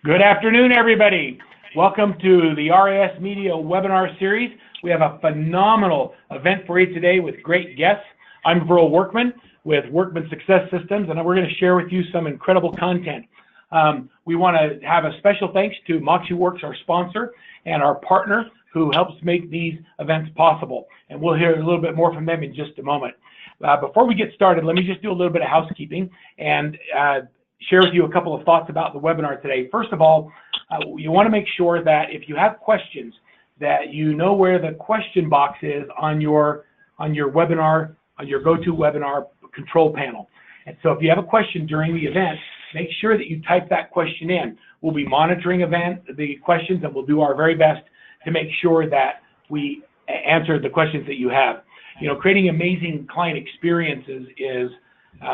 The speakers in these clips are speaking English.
Good afternoon, everybody. Welcome to the RISMedia webinar series. We have a phenomenal event for you today with great guests. I'm Verl Workman with Workman Success Systems, and we're going to share with you some incredible content. We want to have a special thanks to MoxiWorks, our sponsor, and our partner who helps make these events possible. And we'll hear a little bit more from them in just a moment. Before we get started, let me just do a little bit of housekeeping and share with you a couple of thoughts about the webinar today. First of all, you want to make sure that if you have questions, that you know where the question box is on your webinar, on your GoToWebinar control panel. And so if you have a question during the event, make sure that you type that question in. We'll be monitoring the questions, and we'll do our very best to make sure that we answer the questions that you have. You know, creating amazing client experiences is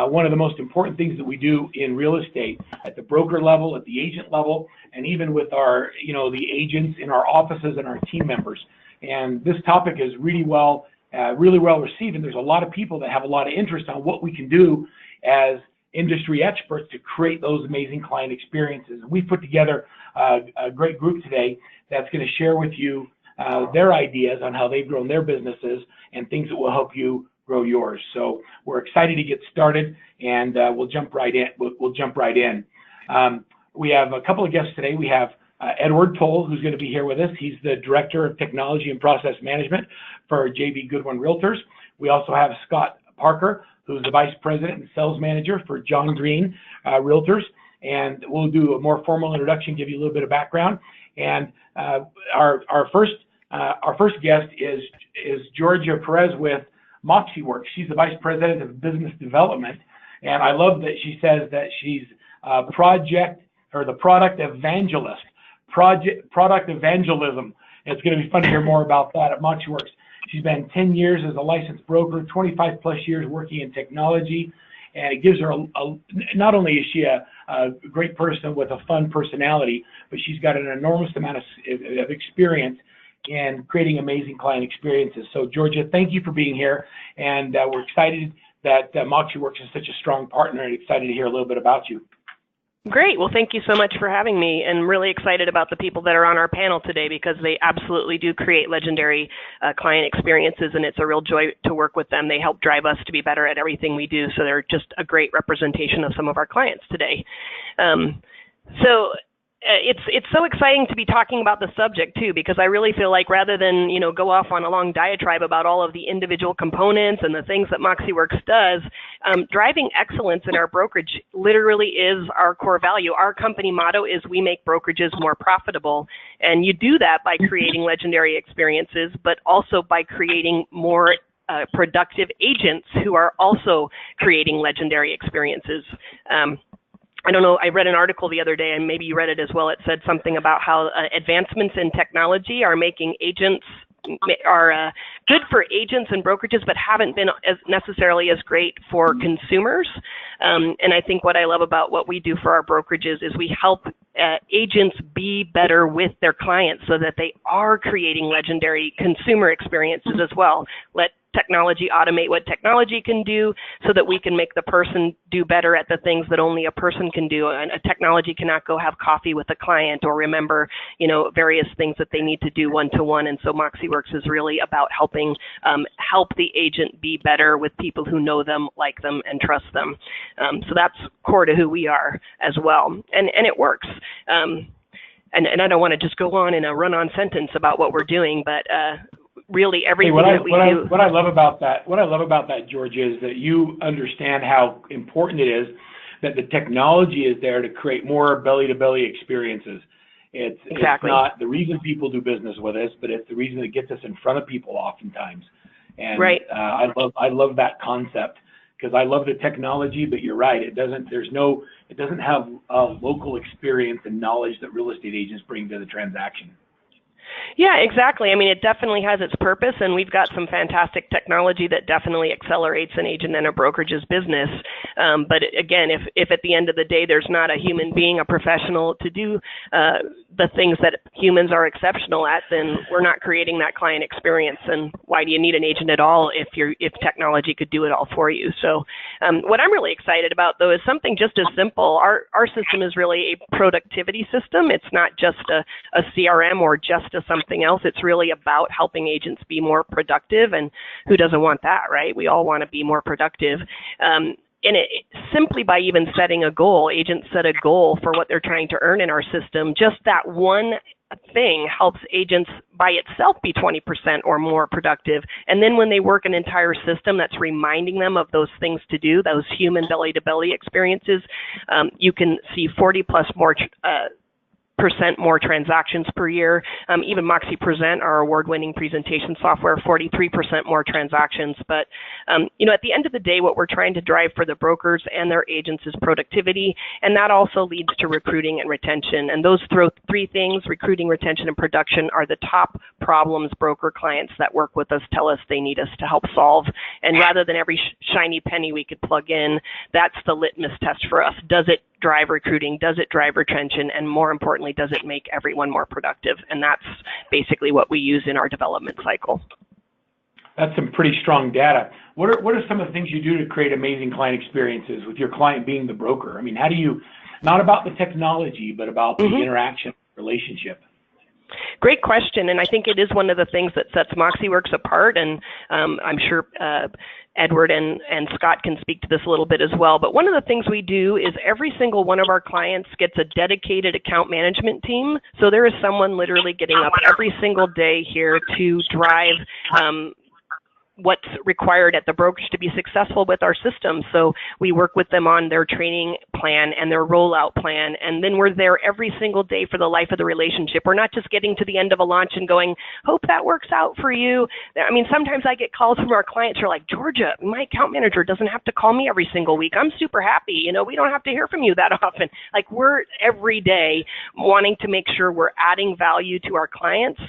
one of the most important things that we do in real estate at the broker level, at the agent level, and even with our, the agents in our offices and our team members. And this topic is really well received, and there's a lot of people that have a lot of interest on what we can do as industry experts to create those amazing client experiences. And we've put together a great group today that's going to share with you their ideas on how they've grown their businesses and things that will help you grow yours. So we're excited to get started, and we'll jump right in. We have a couple of guests today. We have Edward Tull, who's going to be here with us. He's the Director of Technology and Process Management for Goodwin Realtors. We also have Scott Parker, who's the Vice President and Sales Manager for John Green Realtors. And we'll do a more formal introduction, give you a little bit of background. And our first guest is Georgia Perez with MoxiWorks. She's the Vice President of Business Development, and I love that she says that she's the product evangelist, product evangelism. And it's going to be fun to hear more about that at MoxiWorks. She's been 10 years as a licensed broker, 25 plus years working in technology, and it gives her not only is she a great person with a fun personality, but she's got an enormous amount of experience and creating amazing client experiences. So Georgia, thank you for being here, and we're excited that MoxiWorks is such a strong partner, and excited to hear a little bit about you. Great. Well, thank you so much for having me, and really excited about the people that are on our panel today, because they absolutely do create legendary client experiences, and it's a real joy to work with them. They help drive us to be better at everything we do, so they're just a great representation of some of our clients today. It's so exciting to be talking about the subject too, because I really feel like rather than go off on a long diatribe about all of the individual components and the things that MoxiWorks does, driving excellence in our brokerage literally is our core value. Our company motto is we make brokerages more profitable, and you do that by creating legendary experiences, but also by creating more productive agents who are also creating legendary experiences. I don't know, I read an article the other day, and maybe you read it as well. It said something about how advancements in technology are making agents, are good for agents and brokerages, but haven't been necessarily as great for consumers. And I think what I love about what we do for our brokerages is we help agents be better with their clients so that they are creating legendary consumer experiences as well. Let technology automate what technology can do so that we can make the person do better at the things that only a person can do. And a technology cannot go have coffee with a client or remember, various things that they need to do one-to-one. And so MoxiWorks is really about helping help the agent be better with people who know them, like them, and trust them. So that's core to who we are as well. And it works. And I don't want to just go on in a run-on sentence about what we're doing, but really everything that we do. What I love about that, George, is that you understand how important it is that the technology is there to create more belly-to-belly experiences. It's not the reason people do business with us, but it's the reason it gets us in front of people oftentimes. And right. I love that concept, because I love the technology, but you're right. It doesn't have local experience and knowledge that real estate agents bring to the transaction. Yeah, exactly. I mean, it definitely has its purpose, and we've got some fantastic technology that definitely accelerates an agent and a brokerage's business. But again, if at the end of the day there's not a human being, a professional to do the things that humans are exceptional at, then we're not creating that client experience. And why do you need an agent at all if technology could do it all for you? So what I'm really excited about, though, is something just as simple. Our system is really a productivity system. It's not just a CRM or just something else. It's really about helping agents be more productive. And who doesn't want that, right? We all want to be more productive. And simply by even setting a goal, agents set a goal for what they're trying to earn in our system. Just that one thing helps agents by itself be 20% or more productive. And then when they work an entire system that's reminding them of those things to do, those human belly-to-belly experiences, you can see 40 plus more percent more transactions per year. Even Moxie Present, our award-winning presentation software, 43% more transactions. But at the end of the day, what we're trying to drive for the brokers and their agents is productivity, and that also leads to recruiting and retention. And those three things, recruiting, retention, and production, are the top problems broker clients that work with us tell us they need us to help solve. And rather than every shiny penny we could plug in, that's the litmus test for us. Does it drive recruiting? Does it drive retention? And more importantly, does it make everyone more productive? And that's basically what we use in our development cycle. That's some pretty strong data. What are some of the things you do to create amazing client experiences with your client being the broker? I mean, how do you, not about the technology, but about the interaction relationship? Great question, and I think it is one of the things that sets MoxiWorks apart, and I'm sure Edward and Scott can speak to this a little bit as well. But one of the things we do is every single one of our clients gets a dedicated account management team. So there is someone literally getting up every single day here to drive what's required at the brokerage to be successful with our system. So we work with them on their training plan and their rollout plan, and then we're there every single day for the life of the relationship. We're not just getting to the end of a launch and going, hope that works out for you. I mean, sometimes I get calls from our clients who are like, Georgia, my account manager doesn't have to call me every single week. I'm super happy. We don't have to hear from you that often. Like, we're every day wanting to make sure we're adding value to our clients.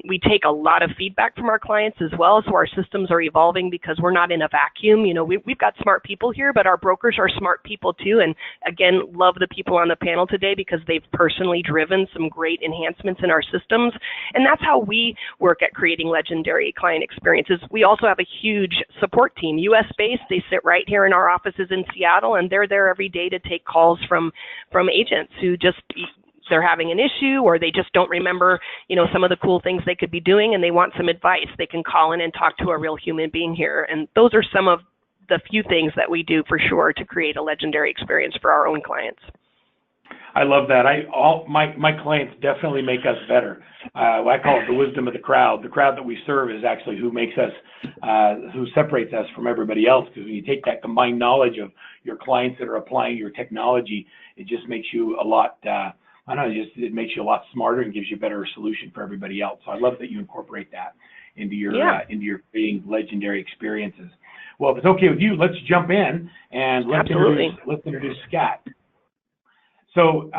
We take a lot of feedback from our clients as well, so our systems are evolving because we're not in a vacuum. We've got smart people here, but our brokers are smart people too. And again, love the people on the panel today because they've personally driven some great enhancements in our systems. And that's how we work at creating legendary client experiences. We also have a huge support team, US based. They sit right here in our offices in Seattle, and they're there every day to take calls from agents who just, they're having an issue or they just don't remember, some of the cool things they could be doing and they want some advice. They can call in and talk to a real human being here. And those are some of the few things that we do for sure to create a legendary experience for our own clients. I love that. My clients definitely make us better. I call it the wisdom of the crowd. The crowd that we serve is actually who makes us, who separates us from everybody else. Because when you take that combined knowledge of your clients that are applying your technology, it just makes you a lot, it makes you a lot smarter and gives you a better solution for everybody else. So I love that you incorporate that into your creating legendary experiences. Well, if it's okay with you, let's jump in and let's introduce Scott. So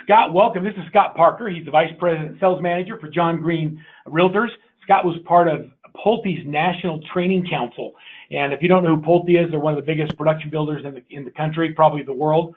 Scott, welcome. This is Scott Parker. He's the Vice President Sales Manager for John Green Realtors. Scott was part of Pulte's National Training Council. And if you don't know who Pulte is, they're one of the biggest production builders in the country, probably the world.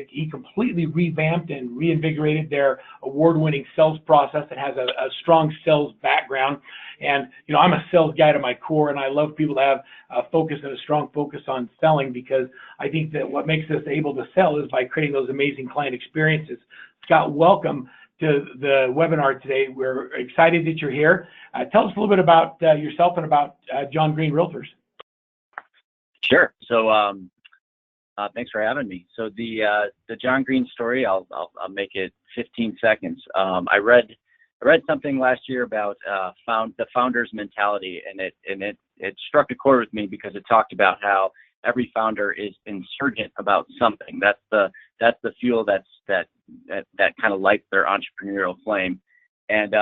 He completely revamped and reinvigorated their award-winning sales process that has a strong sales background. And, I'm a sales guy to my core, and I love people to have a focus and a strong focus on selling, because I think that what makes us able to sell is by creating those amazing client experiences. Scott, welcome to the webinar today. We're excited that you're here. Tell us a little bit about yourself and about John Green Realtors. Sure. So, thanks for having me. So the John Green story, I'll make it 15 seconds. I read something last year about the founder's mentality, and it struck a chord with me because it talked about how every founder is insurgent about something. That's the fuel that kind of lights their entrepreneurial flame. And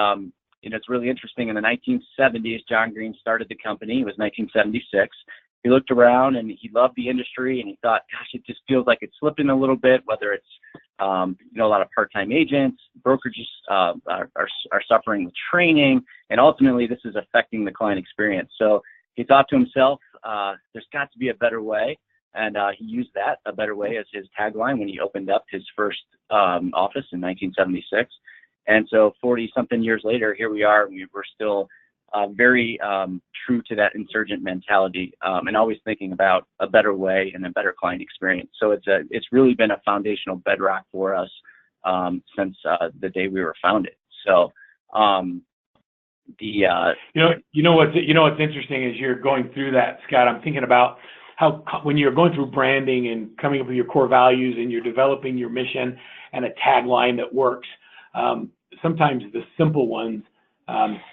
it's really interesting. In the 1970s, John Green started the company. It was 1976. He looked around and he loved the industry, and he thought, gosh, it just feels like it's slipping a little bit, whether it's, a lot of part-time agents, brokerages are suffering with training, and ultimately this is affecting the client experience. So he thought to himself, there's got to be a better way. And he used that, a better way, as his tagline when he opened up his first office in 1976. And so 40-something years later, here we are, and we're still very true to that insurgent mentality, and always thinking about a better way and a better client experience. So it's really been a foundational bedrock for us since the day we were founded. So you know what's interesting is you're going through that, Scott. I'm thinking about how when you're going through branding and coming up with your core values and you're developing your mission and a tagline that works. Sometimes the simple ones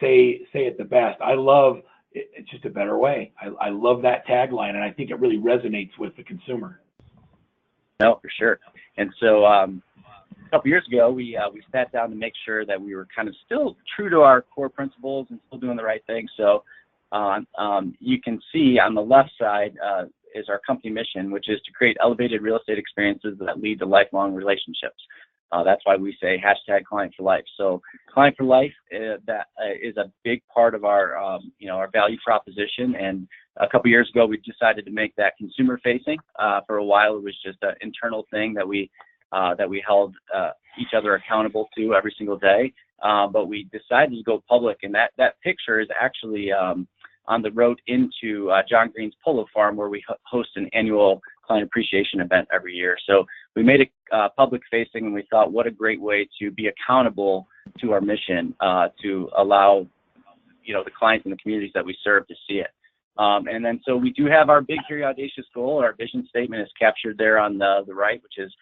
say it the best. I love it's just a better way. I love that tagline, and I think it really resonates with the consumer. No, for sure. And so a couple years ago, we sat down to make sure that we were kind of still true to our core principles and still doing the right thing. So you can see on the left side is our company mission, which is to create elevated real estate experiences that lead to lifelong relationships. That's why we say #client for life. So client for life, that is a big part of our, our value proposition. And a couple years ago, we decided to make that consumer facing. For a while, it was just an internal thing that we held each other accountable to every single day. But we decided to go public, and that picture is actually on the road into John Green's Polo Farm, where we host an annual client appreciation event every year. So we made it public facing, and we thought, what a great way to be accountable to our mission, to allow the clients and the communities that we serve to see it. And then so we do have our big, hairy, audacious goal. Our vision statement is captured there on the right, which is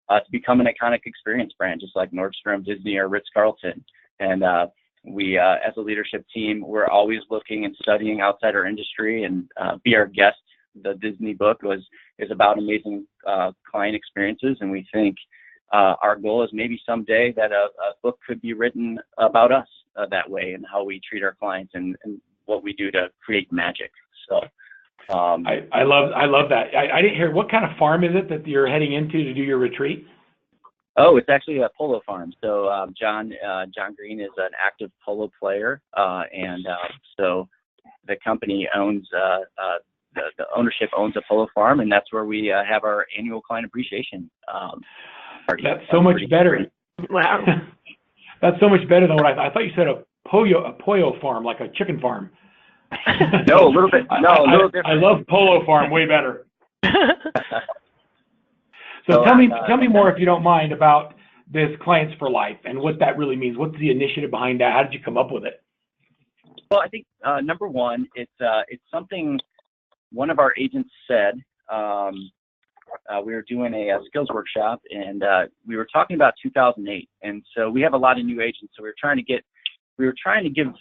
to become an iconic experience brand, just like Nordstrom, Disney, or Ritz-Carlton. And we, as a leadership team, we're always looking and studying outside our industry, and Be Our Guest, the Disney book, is about amazing client experiences. And we think our goal is maybe someday that a book could be written about us that way, and how we treat our clients and what we do to create magic. So I love that. I didn't hear, what kind of farm is it that you're heading into to do your retreat? Oh, it's actually a polo farm. So John Green is an active polo player, and so the company owns the ownership owns a polo farm, and that's where we have our annual client appreciation party. That's so much better. Wow. That's so much better than what I thought you said. A pollo farm, like a chicken farm. No, a little bit. No, a little different. I love polo farm way better. So tell me more, if you don't mind, about this Clients for Life and what that really means. What's the initiative behind that? How did you come up with it? Well, I think number one, it's something one of our agents said. We were doing a skills workshop, and we were talking about 2008, and so we have a lot of new agents. So we were trying to give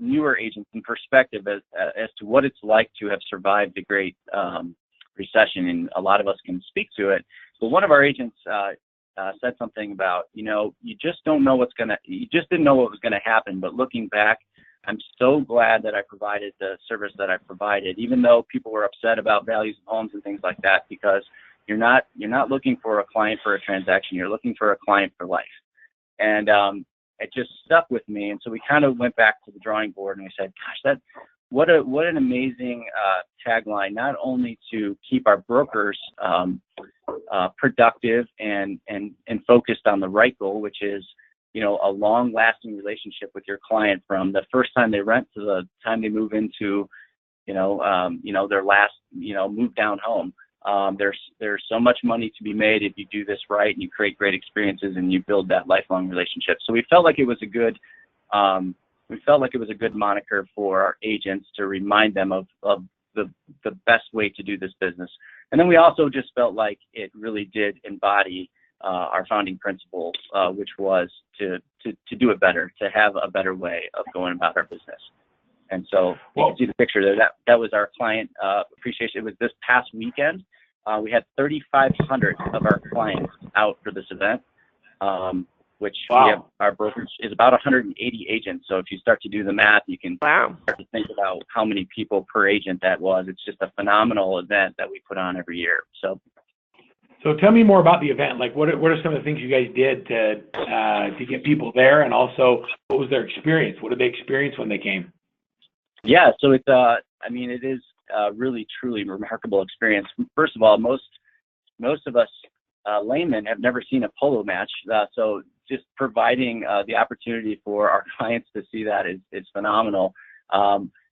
newer agents in perspective as to what it's like to have survived the Great Recession, and a lot of us can speak to it. But one of our agents said something about, you just don't know you just didn't know what was going to happen. But looking back, I'm so glad that I provided the service that I provided, even though people were upset about values of homes and things like that, because you're not looking for a client for a transaction. You're looking for a client for life. And it just stuck with me. And so we kind of went back to the drawing board, and we said, gosh, what an amazing tagline, not only to keep our brokers productive and focused on the right goal, which is, a long-lasting relationship with your client from the first time they rent to the time they move into, their last, move down home. There's so much money to be made if you do this right, and you create great experiences and you build that lifelong relationship. So we felt like it was a good moniker for our agents to remind them of the best way to do this business. And then we also just felt like it really did embody our founding principle, which was to do it better, to have a better way of going about our business. And so you can see the picture there. That was our client appreciation. It was this past weekend. We had 3,500 of our clients out for this event, which we have, our brokerage is about 180 agents. So if you start to do the math, you can start to think about how many people per agent that was. It's just a phenomenal event that we put on every year. So tell me more about the event. Like, what are some of the things you guys did to get people there, and also what was their experience? What did they experience when they came? Yeah, so it is really, truly remarkable experience. First of all, most of us laymen have never seen a polo match, so just providing the opportunity for our clients to see that is phenomenal.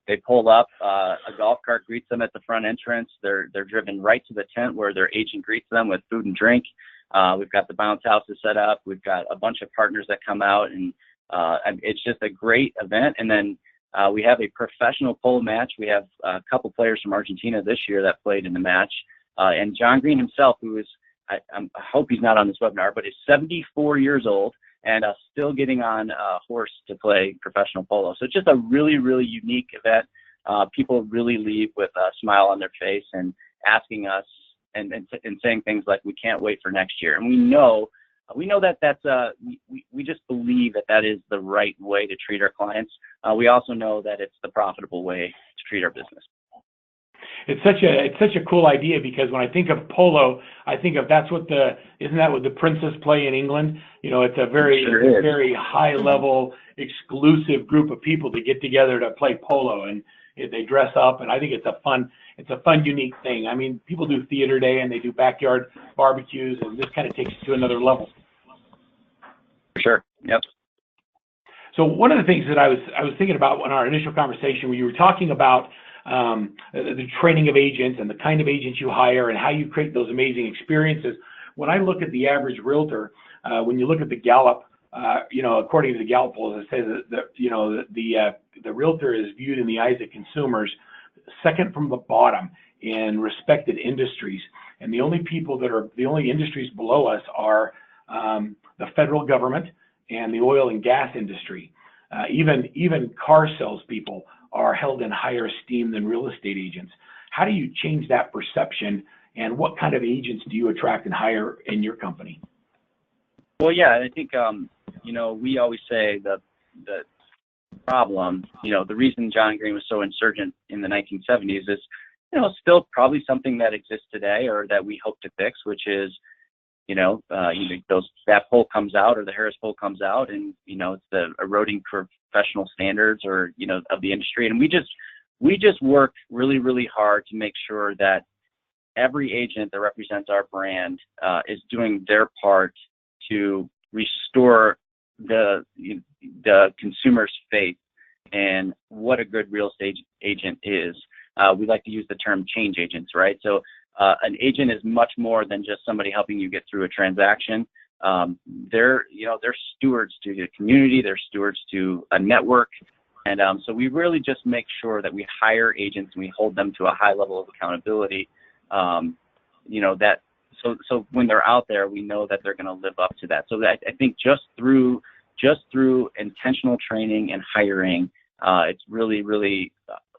They pull up, a golf cart greets them at the front entrance. They're driven right to the tent where their agent greets them with food and drink. We've got the bounce houses set up. We've got a bunch of partners that come out, and it's just a great event. And then we have a professional polo match. We have a couple players from Argentina this year that played in the match. And John Green himself, who is, I hope he's not on this webinar, but is 74 years old and still getting on a horse to play professional polo. So it's just a really, really unique event. People really leave with a smile on their face and asking us and saying things like, we can't wait for next year. And we know that we just believe that is the right way to treat our clients. We also know that it's the profitable way to treat our business. It's such a cool idea, because when I think of polo, I think of isn't that what the princes play in England? You know, it's a very high level exclusive group of people to get together to play polo, and they dress up, and I think it's a fun, unique thing. I mean, people do theater day and they do backyard barbecues, and this kind of takes it to another level. For sure. Yep. So one of the things that I was thinking about in our initial conversation, when you were talking about the training of agents and the kind of agents you hire and how you create those amazing experiences. When I look at the average realtor, when you look at the Gallup, according to the Gallup polls, it says that the realtor is viewed in the eyes of consumers second from the bottom in respected industries, and the only industries below us are the federal government and the oil and gas industry. Even car salespeople are held in higher esteem than real estate agents. How do you change that perception, and what kind of agents do you attract and hire in your company? Well, yeah, I think, we always say the problem, the reason John Green was so insurgent in the 1970s is, still probably something that exists today or that we hope to fix, which is, that poll comes out, or the Harris poll comes out, and, it's the eroding professional standards or, of the industry. And we just work really, really hard to make sure that every agent that represents our brand is doing their part to restore the consumer's faith in what a good real estate agent is. We like to use the term change agents, right? So an agent is much more than just somebody helping you get through a transaction. They're stewards to the community. They're stewards to a network. And so we really just make sure that we hire agents and we hold them to a high level of accountability. So when they're out there, we know that they're going to live up to that. So I think just through intentional training and hiring, it's really, really,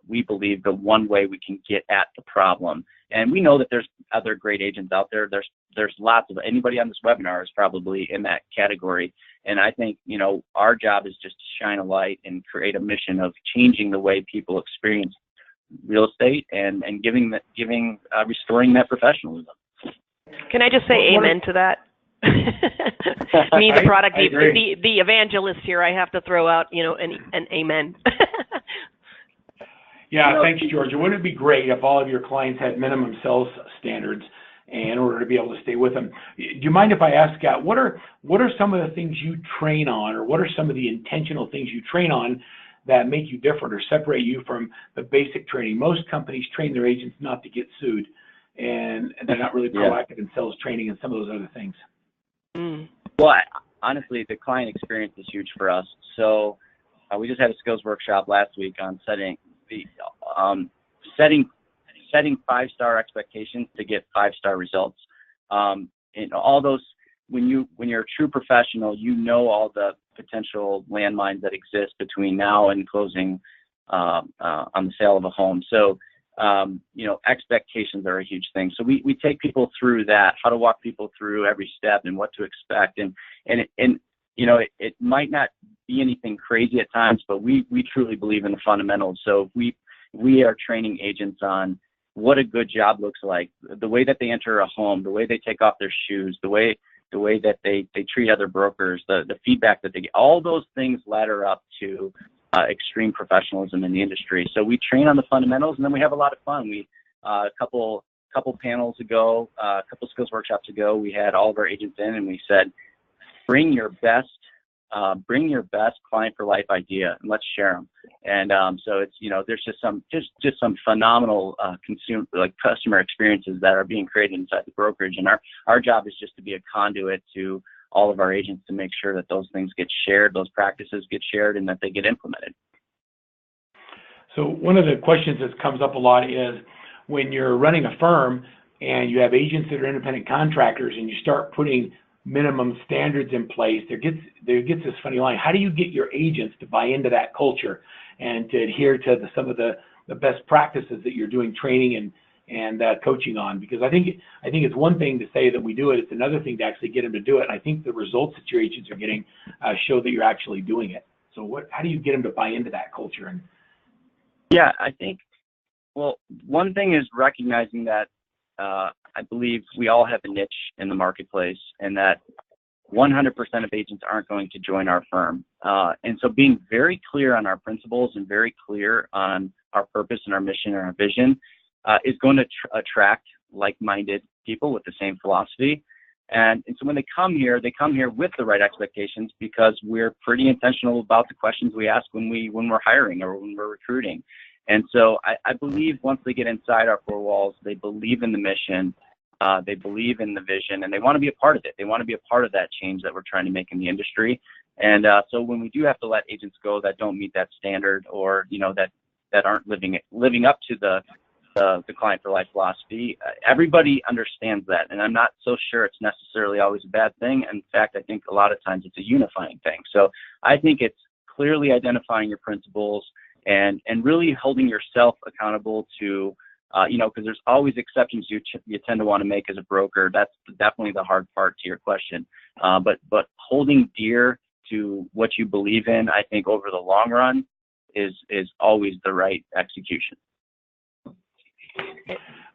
we believe, the one way we can get at the problem. And we know that there's other great agents out there. There's lots of, anybody on this webinar is probably in that category. And I think, our job is just to shine a light and create a mission of changing the way people experience real estate and restoring that professionalism. Can I just say amen to that? Me, the product, the evangelist here, I have to throw out, an amen. Yeah, thanks, Georgia. Wouldn't it be great if all of your clients had minimum sales standards in order to be able to stay with them? Do you mind if I ask, what are some of the things you train on, or what are some of the intentional things you train on that make you different or separate you from the basic training? Most companies train their agents not to get sued, and they're not really proactive in sales training and some of those other things. Well, honestly, the client experience is huge for us. So we just had a skills workshop last week on setting 5-star expectations to get 5-star results. And all those, when you're a true professional, all the potential landmines that exist between now and closing on the sale of a home. So expectations are a huge thing. So we take people through that, how to walk people through every step and what to expect. And it might not be anything crazy at times, but we truly believe in the fundamentals. So we are training agents on what a good job looks like, the way that they enter a home, the way they take off their shoes, the way that they treat other brokers, the feedback that they get. All those things ladder up to extreme professionalism in the industry. So we train on the fundamentals, and then we have a lot of fun. We a couple panels ago, a couple skills workshops ago, we had all of our agents in, and we said, bring your best client for life idea, and let's share them. And so it's, there's just some phenomenal customer experiences that are being created inside the brokerage, and our job is just to be a conduit to all of our agents to make sure that those things get shared, those practices get shared, and that they get implemented. So one of the questions that comes up a lot is when you're running a firm and you have agents that are independent contractors and you start putting minimum standards in place, there gets this funny line. How do you get your agents to buy into that culture and to adhere to some of the best practices that you're doing training and coaching on? Because I think it's one thing to say that we do it. It's another thing to actually get them to do it. And I think the results that your agents are getting show that you're actually doing it. So how do you get them to buy into that culture? Yeah, I think, well, one thing is recognizing that I believe we all have a niche in the marketplace, and that 100% of agents aren't going to join our firm. And so being very clear on our principles and very clear on our purpose and our mission and our vision is going to attract like-minded people with the same philosophy. And so when they come here with the right expectations, because we're pretty intentional about the questions we ask when we're hiring or when we're recruiting. And so I believe once they get inside our four walls, they believe in the mission, they believe in the vision, and they want to be a part of it. They want to be a part of that change that we're trying to make in the industry. And so when we do have to let agents go that don't meet that standard, or that aren't living up to the client for life philosophy, everybody understands that, and I'm not so sure it's necessarily always a bad thing. In fact, I think a lot of times it's a unifying thing. So I think it's clearly identifying your principles and really holding yourself accountable to, because there's always exceptions you tend to want to make as a broker. That's definitely the hard part to your question. But holding dear to what you believe in, I think over the long run is always the right execution.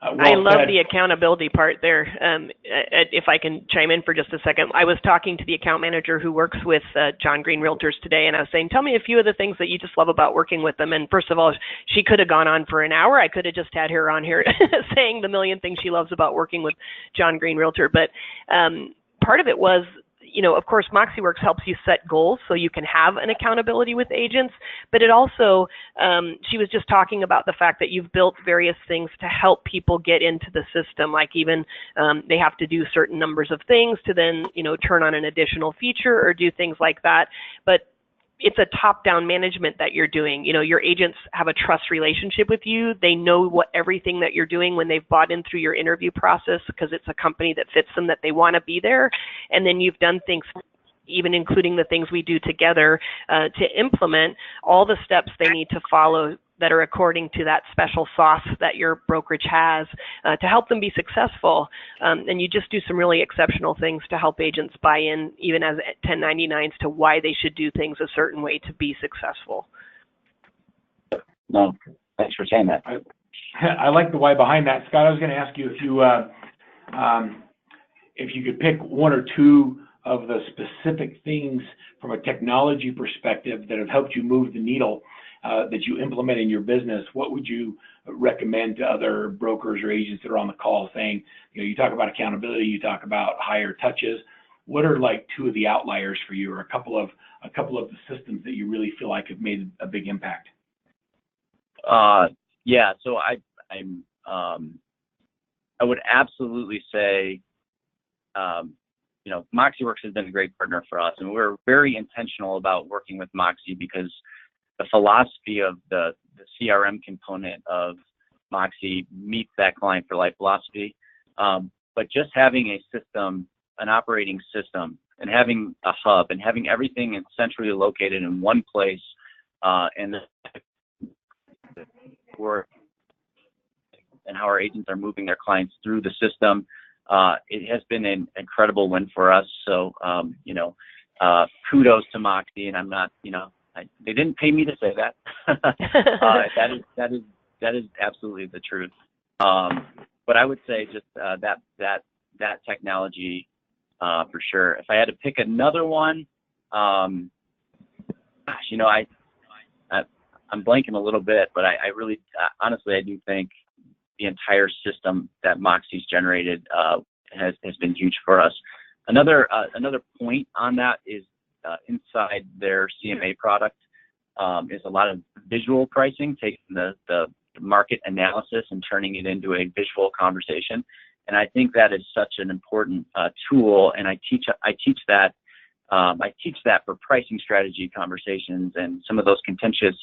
I love the accountability part there. If I can chime in for just a second, I was talking to the account manager who works with John Green Realtors today, and I was saying, tell me a few of the things that you just love about working with them. And first of all, she could have gone on for an hour. I could have just had her on here saying the million things she loves about working with John Green Realtor. But part of it was, of course, MoxiWorks helps you set goals so you can have an accountability with agents, but it also, she was just talking about the fact that you've built various things to help people get into the system, like even they have to do certain numbers of things to then, turn on an additional feature or do things like that. But it's a top-down management that you're doing. Your agents have a trust relationship with you. They know everything that you're doing when they've bought in through your interview process, because it's a company that fits them, that they want to be there. And then you've done things, even including the things we do together, to implement all the steps they need to follow that are according to that special sauce that your brokerage has to help them be successful. And you just do some really exceptional things to help agents buy in, even as 1099s, to why they should do things a certain way to be successful. No, thanks for saying that. I like the why behind that. Scott, I was going to ask you if you could pick one or two of the specific things from a technology perspective that have helped you move the needle that you implement in your business. What would you recommend to other brokers or agents that are on the call, saying, you talk about accountability, you talk about higher touches. What are like two of the outliers for you, or a couple of the systems that you really feel like have made a big impact? Yeah, so I would absolutely say, MoxiWorks has been a great partner for us, and we're very intentional about working with Moxie because the philosophy of the CRM component of Moxie meets that client for life philosophy. But just having a system, an operating system, and having a hub, and having everything centrally located in one place, and how our agents are moving their clients through the system, it has been an incredible win for us. So, kudos to Moxie, and I'm not, they didn't pay me to say that. That is absolutely the truth. But I would say just that technology for sure. If I had to pick another one, I I'm blanking a little bit, but I really, honestly, I do think the entire system that Moxie's generated has been huge for us. Another point on that is inside their CMA product is a lot of visual pricing, taking the market analysis and turning it into a visual conversation. And I think that is such an important tool, and I teach that for pricing strategy conversations and some of those contentious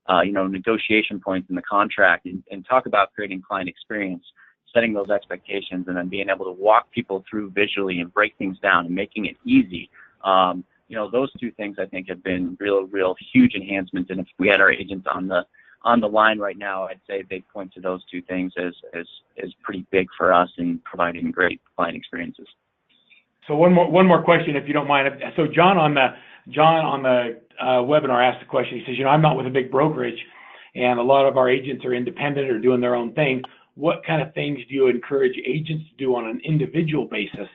negotiation points in the contract, and talk about creating client experience, setting those expectations, and then being able to walk people through visually and break things down and making it easy. Those two things I think have been real huge enhancements. And if we had our agents on the line right now, I'd say they'd point to those two things as pretty big for us in providing great client experiences. So one more question, if you don't mind. So John on the webinar asked a question. He says, I'm not with a big brokerage, and a lot of our agents are independent or doing their own thing. What kind of things do you encourage agents to do on an individual basis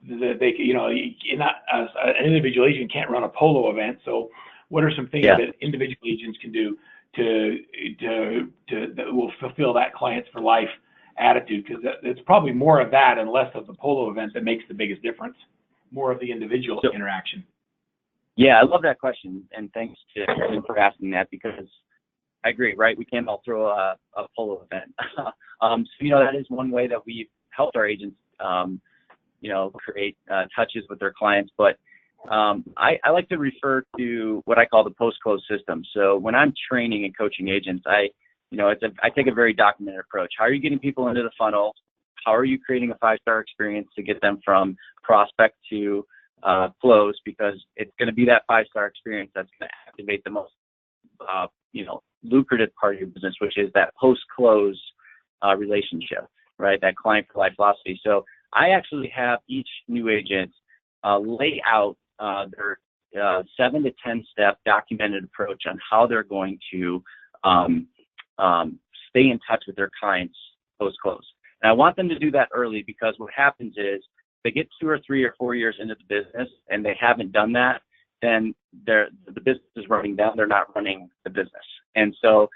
that they, an individual agent can't run a polo event? So what are some things that individual agents can do that will fulfill that clients for life attitude? Because it's probably more of that and less of the polo event that makes the biggest difference, more of the individual interaction. Yeah, I love that question, and thanks to Kevin for asking that, because I agree, right? We can't all throw a polo event. That is one way that we've helped our agents, create touches with their clients. But I like to refer to what I call the post-close system. So when I'm training and coaching agents, I take a very documented approach. How are you getting people into the funnel? How are you creating a 5-star experience to get them from prospect to close? Because it's going to be that 5-star experience that's going to activate the most, lucrative part of your business, which is that post-close relationship, right? That client for life philosophy. So I actually have each new agent lay out their 7 to 10 step documented approach on how they're going to stay in touch with their clients post-close. And I want them to do that early, because what happens is they get 2 or 3 or 4 years into the business and they haven't done that, then the business is running down. They're not running the business. And so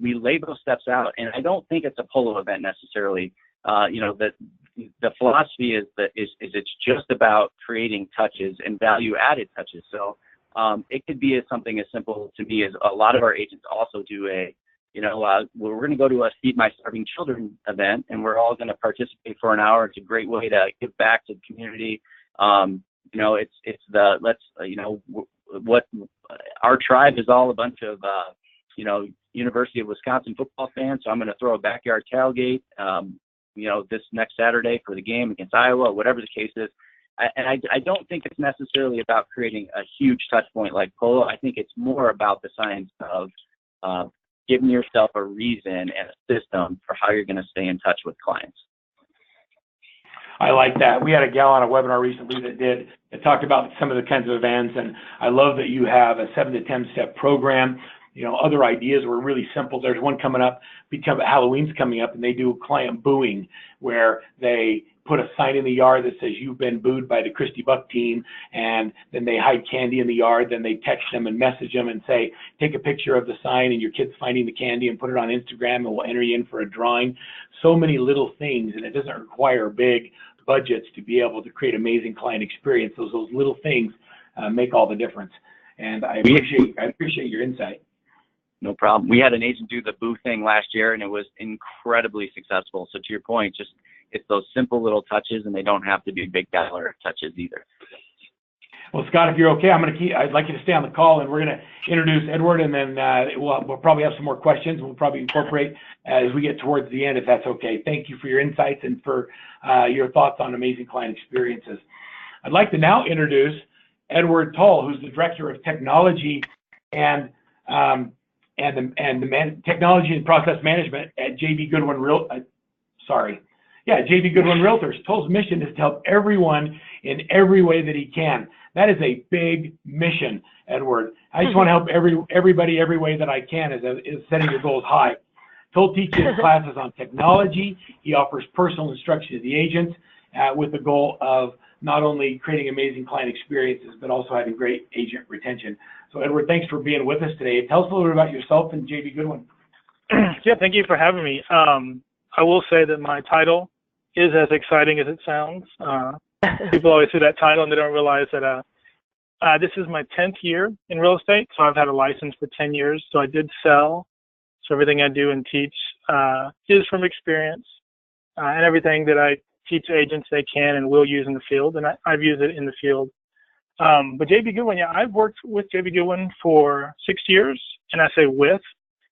we lay those steps out, and I don't think it's a polo event necessarily. The philosophy is it's just about creating touches and value-added touches. So it could be something as simple to me as a lot of our agents also do we're going to go to a Feed My Starving Children event, and we're all going to participate for an hour. It's a great way to give back to the community. What our tribe is all a bunch of, University of Wisconsin football fans. So I'm going to throw a backyard tailgate, this next Saturday for the game against Iowa, whatever the case is. I don't think it's necessarily about creating a huge touch point like polo. I think it's more about the science of giving yourself a reason and a system for how you're going to stay in touch with clients. I like that. We had a gal on a webinar recently that talked about some of the kinds of events, and I love that you have a 7 to 10 step program. Other ideas were really simple. There's one coming up, Halloween's coming up, and they do client booing, where they put a sign in the yard that says you've been booed by the Christy Buck team, and then they hide candy in the yard. Then they text them and message them and say, take a picture of the sign and your kid's finding the candy and put it on Instagram, and we'll enter you in for a drawing. So many little things, and it doesn't require big budgets to be able to create amazing client experience. Those little things make all the difference. And I appreciate your insight. No problem. We had an agent do the boo thing last year, and it was incredibly successful. So to your point, it's those simple little touches, and they don't have to be big dollar touches either. Well, Scott, if you're okay, I'd like you to stay on the call, and we're going to introduce Edward, and then we'll probably have some more questions. We'll probably incorporate as we get towards the end, if that's okay. Thank you for your insights and for your thoughts on amazing client experiences. I'd like to now introduce Edward Tull, who's the Director of Technology and Technology and Process Management at JB Goodwin Realtors. Tull's mission is to help everyone in every way that he can. That is a big mission, Edward. I just want to help everybody every way that I can is setting your goals high. Tull teaches classes on technology. He offers personal instruction to the agents with the goal of not only creating amazing client experiences, but also having great agent retention. So Edward, thanks for being with us today. Tell us a little bit about yourself and JB Goodwin. Yeah, thank you for having me. I will say that my title is as exciting as it sounds. People always see that title and they don't realize that this is my 10th year in real estate. So I've had a license for 10 years. So I did sell. So everything I do and teach is from experience, and everything that I teach agents they can and will use in the field, and I've used it in the field. But JB Goodwin, yeah, I've worked with JB Goodwin for 6 years, and I say with,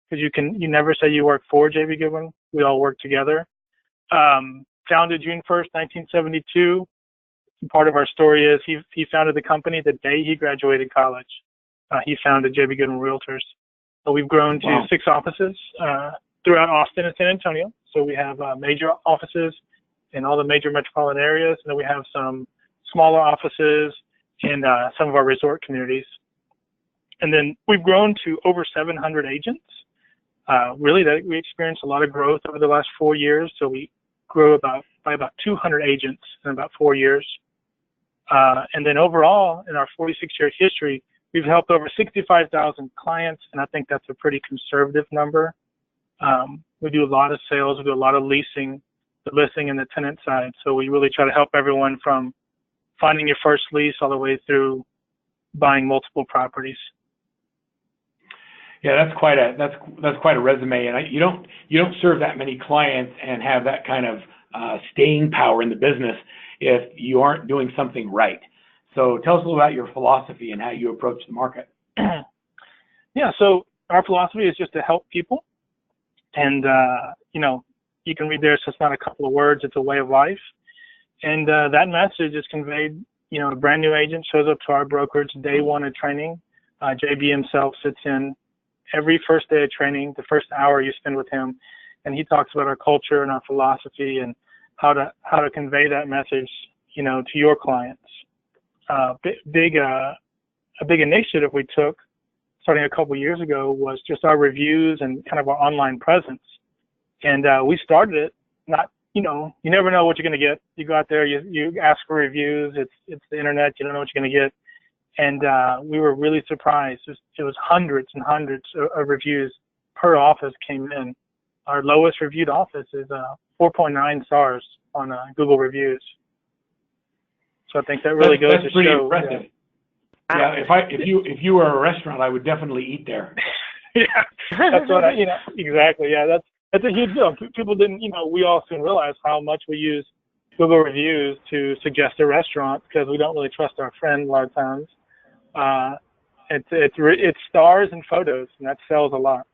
because you never say you work for JB Goodwin. We all work together. Founded June 1st, 1972. Part of our story is he founded the company the day he graduated college. He founded JB Goodwin Realtors. So we've grown to 6 offices throughout Austin and San Antonio. So we have major offices in all the major metropolitan areas, and then we have some smaller offices in some of our resort communities. And then we've grown to over 700 agents. Really, we experienced a lot of growth over the last 4 years. So we grew by about 200 agents in about 4 years. And then overall, in our 46-year history, we've helped over 65,000 clients, and I think that's a pretty conservative number. We do a lot of sales, we do a lot of leasing, the listing and the tenant side. So we really try to help everyone from finding your first lease all the way through buying multiple properties. Yeah, that's quite a resume, and you don't serve that many clients and have that kind of staying power in the business if you aren't doing something right. So tell us a little about your philosophy and how you approach the market. Yeah, so our philosophy is just to help people. And, you can read there, so it's not a couple of words, it's a way of life. And that message is conveyed, a brand new agent shows up to our brokerage day one of training. JB himself sits in every first day of training, the first hour you spend with him, and he talks about our culture and our philosophy and how to convey that message, to your clients. A big initiative we took starting a couple years ago was just our reviews and kind of our online presence. And we started it you never know what you're going to get. You go out there, you ask for reviews. It's the internet. You don't know what you're going to get. And we were really surprised. It was hundreds and hundreds of reviews per office came in. Our lowest reviewed office is 4.9 stars on Google reviews. So I think that really goes to show. That's pretty impressive. Yeah, if you were a restaurant, I would definitely eat there. Yeah, that's what exactly. Yeah, that's a huge deal. People didn't, we all soon realized how much we use Google reviews to suggest a restaurant because we don't really trust our friend a lot of times. It's stars and photos, and that sells a lot.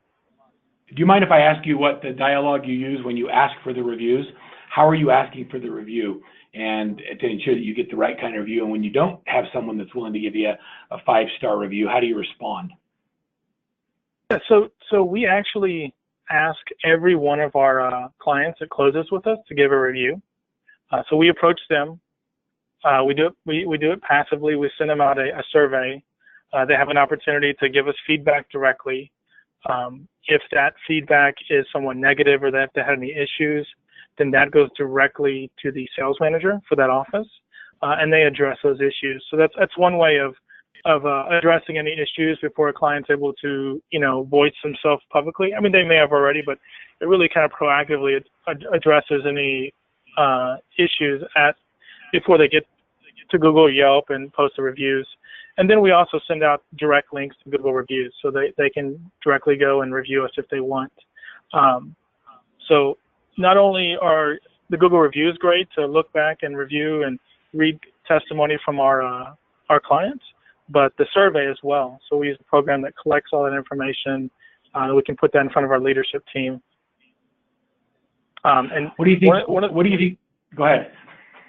Do you mind if I ask you what the dialogue you use when you ask for the reviews? How are you asking for the review? And to ensure that you get the right kind of review. And when you don't have someone that's willing to give you a 5-star review, how do you respond? Yeah, so we actually ask every one of our clients that closes with us to give a review. So we approach them. We do it passively. We send them out a survey. They have an opportunity to give us feedback directly. If that feedback is somewhat negative or that they had any issues, then that goes directly to the sales manager for that office, and they address those issues. So that's one way of addressing any issues before a client's able to, voice themselves publicly. I mean, they may have already, but it really kind of proactively addresses any issues before they get to Google or Yelp and post the reviews. And then we also send out direct links to Google reviews, so they can directly go and review us if they want. So not only are the Google reviews great to look back and review and read testimony from our clients, but the survey as well. So we use a program that collects all that information. We can put that in front of our leadership team. And what do you think? What do you think? Go ahead.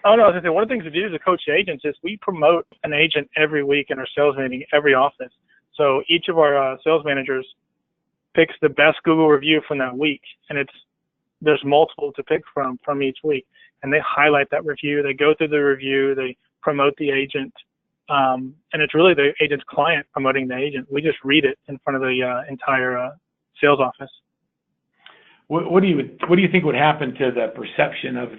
Oh no, I was gonna say, one of the things we do as a coach to agents is we promote an agent every week in our sales meeting, every office. So each of our sales managers picks the best Google review from that week, and there's multiple to pick from each week, and they highlight that review. They go through the review, they promote the agent, and it's really the agent's client promoting the agent. We just read it in front of the entire sales office. What do you think would happen to the perception of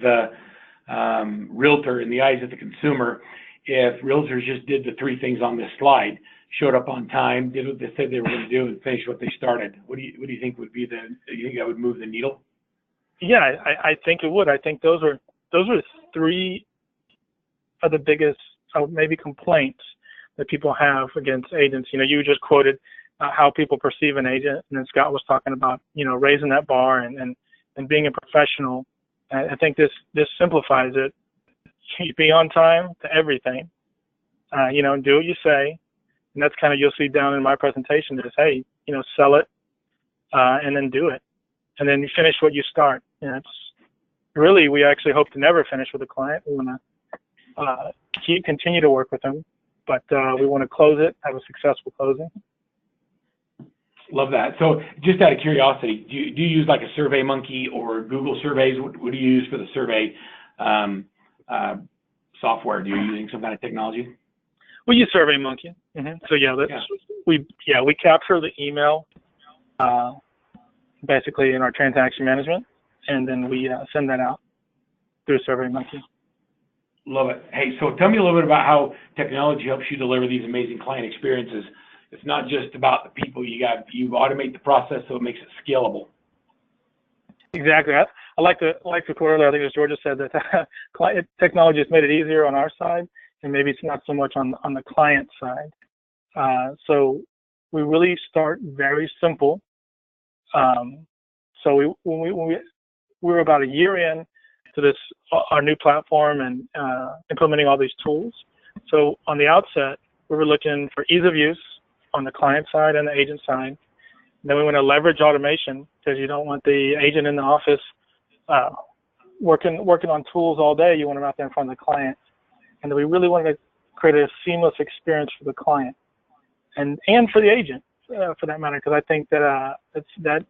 realtor in the eyes of the consumer if realtors just did the 3 things on this slide, showed up on time, did what they said they were going to do, and finished what they started? What do you think would be you think that would move the needle? Yeah, I think it would. I think those are 3 of the biggest maybe complaints that people have against agents. You just quoted how people perceive an agent, and then Scott was talking about raising that bar and being a professional. I think this simplifies it. Be on time to everything, and do what you say. And that's kind of, you'll see down in my presentation is, hey, sell it, and then do it. And then you finish what you start. It's really, we actually hope to never finish with a client. We want to continue to work with them, but we want to close it, have a successful closing. Love that. So just out of curiosity, do you use like a Survey Monkey or Google Surveys? What do you use for the survey software? Do you using some kind of technology? We use Survey Monkey. So we capture the email basically in our transaction management, and then we send that out through Survey Monkey. Love it. Hey, so tell me a little bit about how technology helps you deliver these amazing client experiences. It's not just about the people you automate the process so it makes it scalable. Exactly. I like the quote earlier. I think it was Georgia said that technology has made it easier on our side, and maybe it's not so much on the client side. So we really start very simple. So when we're about a year in to this our new platform and implementing all these tools. So on the outset, we were looking for ease of use on the client side and the agent side. Then we want to leverage automation because you don't want the agent in the office working on tools all day. You want them out there in front of the client. And then we really want to create a seamless experience for the client and for the agent, for that matter, because I think that the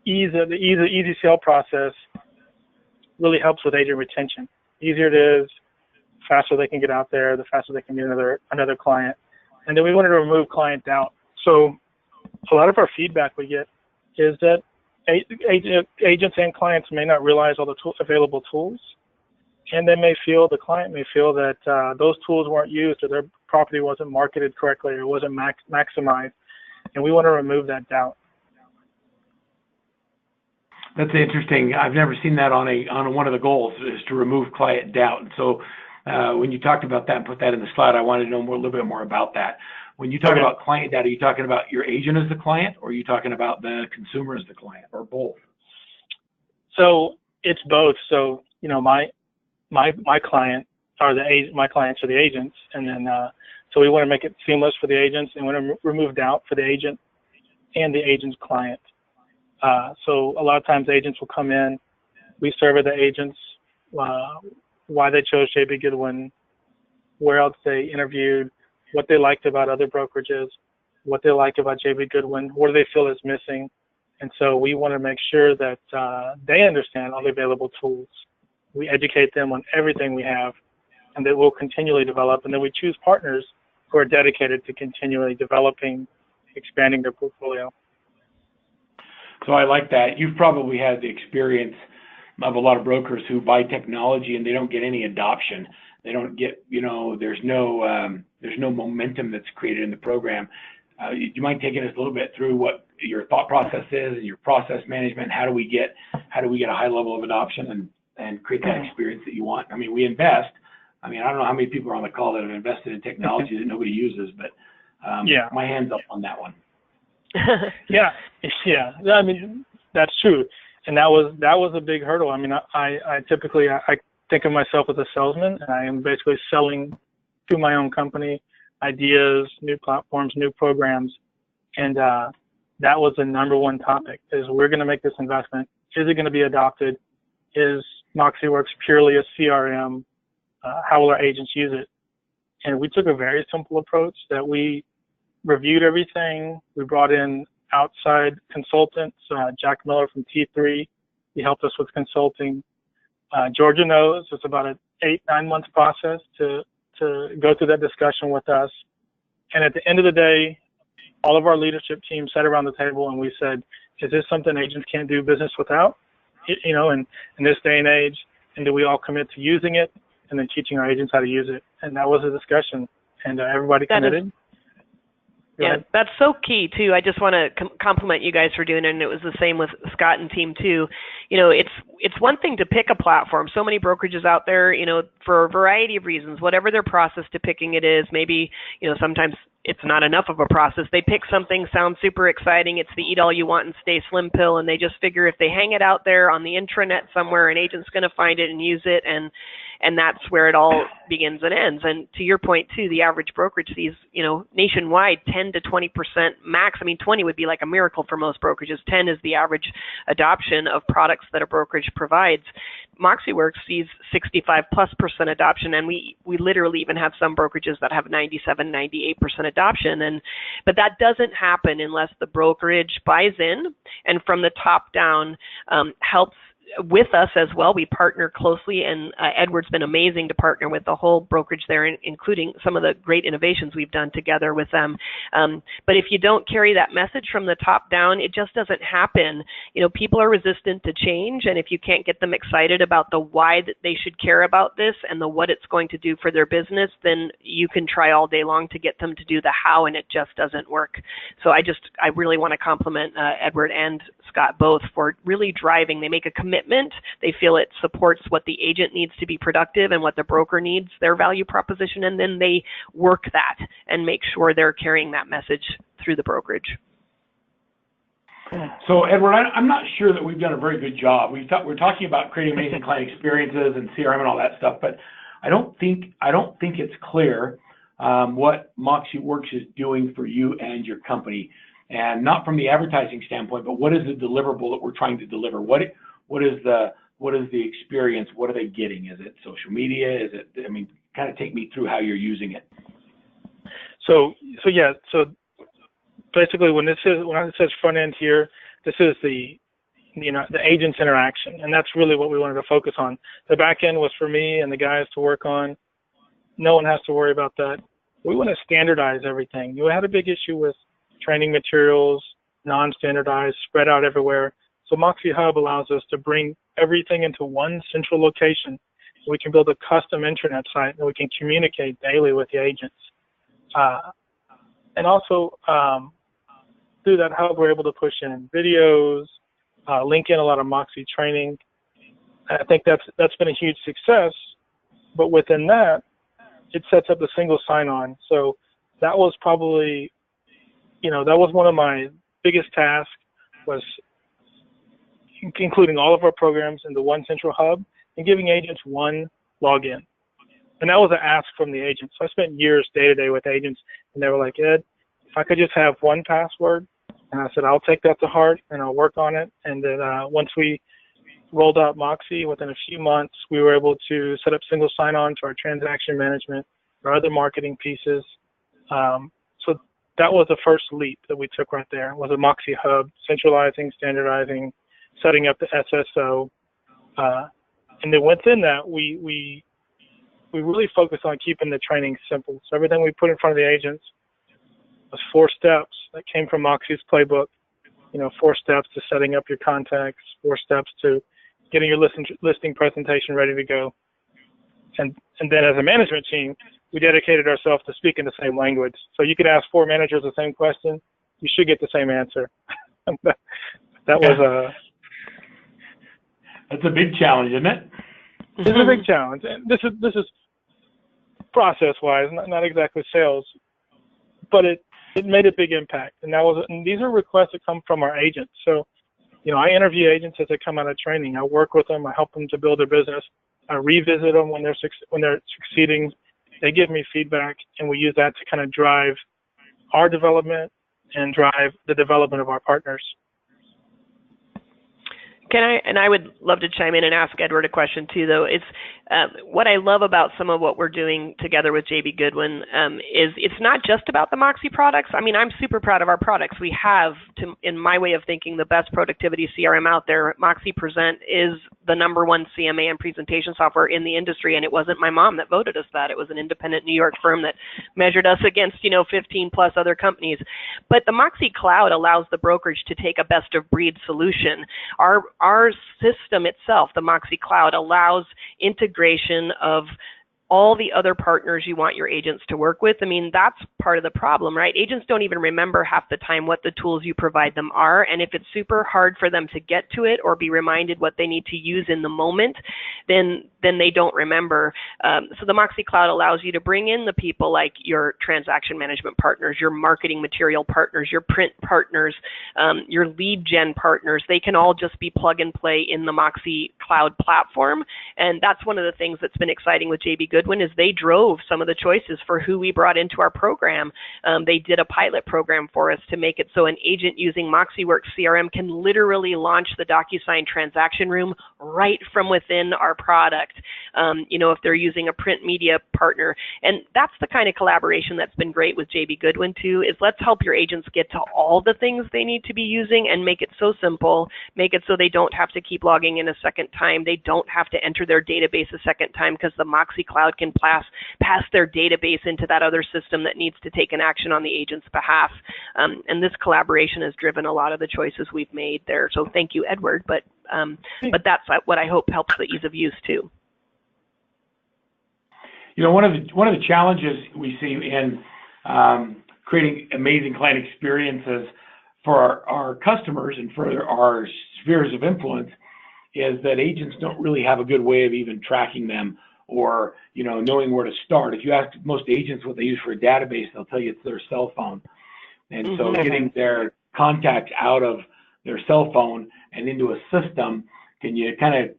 easy sale process really helps with agent retention. The easier it is, the faster they can get out there, the faster they can get another client. And then we wanted to remove client doubt. So a lot of our feedback we get is that agents and clients may not realize all the available tools, and the client may feel that those tools weren't used or their property wasn't marketed correctly or wasn't maximized, and we want to remove that doubt. That's interesting. I've never seen that on one of the goals is to remove client doubt. So when you talked about that and put that in the slide, I wanted to know a little bit more about that. When you talk about client data, are you talking about your agent as the client, or are you talking about the consumer as the client, or both? So it's both. So my client my clients are the agents, and then so we want to make it seamless for the agents, and we want to remove doubt for the agent and the agent's client. So a lot of times agents will come in, we survey the agents, why they chose J.B. Goodwin, where else they interviewed, what they liked about other brokerages, what they like about J.B. Goodwin, what do they feel is missing. And so we want to make sure that they understand all the available tools. We educate them on everything we have, and that we'll continually develop. And then we choose partners who are dedicated to continually developing, expanding their portfolio. So I like that. You've probably had the experience of a lot of brokers who buy technology and they don't get any adoption. They don't get, there's no momentum that's created in the program. Do you mind taking us a little bit through what your thought process is and your process management? How do we get a high level of adoption and create that experience that you want? I mean, we invest. I mean, I don't know how many people are on the call that have invested in technology that nobody uses, but my hand's up on that one. Yeah. I mean, that's true, and that was a big hurdle. I mean, I typically think of myself as a salesman, and I am basically selling to my own company ideas, new platforms, new programs, and that was the number one topic: is we're going to make this investment. Is it going to be adopted? Is MoxiWorks purely a CRM? How will our agents use it? And we took a very simple approach that we reviewed everything. We brought in outside consultants, Jack Miller from T3. He helped us with consulting. Georgia knows it's about an 8-9 month process to go through that discussion with us. And at the end of the day, all of our leadership team sat around the table and we said, is this something agents can't do business without? In this day and age, And do we all commit to using it and then teaching our agents how to use it? And that was a discussion, and everybody committed. Yeah, that's so key too. I just want to compliment you guys for doing it, and it was the same with Scott and team too. You know, it's one thing to pick a platform. So many brokerages out there, you know, for a variety of reasons, whatever their process to picking it is. Maybe, you know, sometimes it's not enough of a process. They pick something, sounds super exciting. It's the eat all you want and stay slim pill, and they just figure if they hang it out there on the intranet somewhere, an agent's going to find it and use it, and that's where it all begins and ends. And to your point too, the average brokerage sees, you know, nationwide 10 to 20% max. I mean, 20 would be like a miracle for most brokerages. 10 is the average adoption of products that a brokerage provides. MoxiWorks sees 65+% adoption, and we literally even have some brokerages that have 97, 98% adoption. But that doesn't happen unless the brokerage buys in and from the top down helps with us as well. We partner closely, and Edward's been amazing to partner with the whole brokerage there, including some of the great innovations we've done together with them. But if you don't carry that message from the top down, it just doesn't happen. You know, people are resistant to change, and if you can't get them excited about the why that they should care about this and the what it's going to do for their business, then you can try all day long to get them to do the how, and it just doesn't work. So I really want to compliment Edward and Scott both for really driving. They make a commitment. They feel it supports what the agent needs to be productive and what the broker needs, their value proposition, and then they work that and make sure they're carrying that message through the brokerage. So, Edward, I'm not sure that we've done a very good job. We're talking about creating amazing client experiences and CRM and all that stuff, but I don't think it's clear what MoxiWorks is doing for you and your company, and not from the advertising standpoint, but what is the deliverable that we're trying to deliver? What is the experience? What are they getting? Is it social media? Is it, I mean, kind of take me through how you're using it. So basically when it says front end here, this is the agent's interaction, and that's really what we wanted to focus on. The back end was for me and the guys to work on. No one has to worry about that. We want to standardize everything. You had a big issue with training materials, non-standardized, spread out everywhere. So Moxie Hub allows us to bring everything into one central location. We can build a custom intranet site that we can communicate daily with the agents. And also through that hub, we're able to push in videos, link in a lot of Moxie training. I think that's been a huge success. But within that, it sets up the single sign-on. So that was probably, that was one of my biggest tasks, was including all of our programs into one central hub and giving agents one login. And that was an ask from the agents. So I spent years day-to-day with agents, and they were like, Ed, if I could just have one password. And I said, I'll take that to heart, and I'll work on it. And then once we rolled out Moxie, within a few months, we were able to set up single sign-on to our transaction management, our other marketing pieces. So that was the first leap that we took right there, was a Moxie Hub, centralizing, standardizing, setting up the SSO. And then within that, we really focused on keeping the training simple. So everything we put in front of the agents was 4 steps that came from Moxie's playbook. 4 steps to setting up your contacts, 4 steps to getting your listing presentation ready to go. And then as a management team, we dedicated ourselves to speaking the same language. So you could ask 4 managers the same question, you should get the same answer. That was That's a big challenge, isn't it? It's a big challenge. And this is process-wise, not exactly sales, but it made a big impact. And these are requests that come from our agents. So, I interview agents as they come out of training. I work with them. I help them to build their business. I revisit them when they're succeeding. They give me feedback, and we use that to kind of drive our development and drive the development of our partners. I would love to chime in and ask Edward a question too, though. What I love about some of what we're doing together with JB Goodwin is it's not just about the Moxie products. I mean, I'm super proud of our products. We have, in my way of thinking, the best productivity CRM out there. Moxie Present is the #1 CMA and presentation software in the industry, and it wasn't my mom that voted us that. It was an independent New York firm that measured us against, 15 plus other companies. But the Moxie Cloud allows the brokerage to take a best of breed solution. Our system itself, the Moxie Cloud, allows integration of all the other partners you want your agents to work with. I mean, that's part of the problem, right? Agents don't even remember half the time what the tools you provide them are. And if it's super hard for them to get to it or be reminded what they need to use in the moment, then they don't remember. So the Moxie Cloud allows you to bring in the people like your transaction management partners, your marketing material partners, your print partners, your lead gen partners. They can all just be plug and play in the Moxie Cloud platform. And that's one of the things that's been exciting with JB Goodwin is they drove some of the choices for who we brought into our program. They did a pilot program for us to make it so an agent using MoxiWorks CRM can literally launch the DocuSign transaction room right from within our product. If they're using a print media partner. And that's the kind of collaboration that's been great with JB Goodwin too, is let's help your agents get to all the things they need to be using and make it so simple, make it so they don't have to keep logging in a second time. They don't have to enter their database a second time because the Moxie Cloud can pass their database into that other system that needs to take an action on the agent's behalf. And this collaboration has driven a lot of the choices we've made there. So thank you, Edward. But that's what I hope helps the ease of use too. One of the challenges we see in creating amazing client experiences for our customers and for our spheres of influence is that agents don't really have a good way of even tracking them or knowing where to start. If you ask most agents what they use for a database, they'll tell you it's their cell phone. And so getting their contacts out of their cell phone and into a system, can you kind of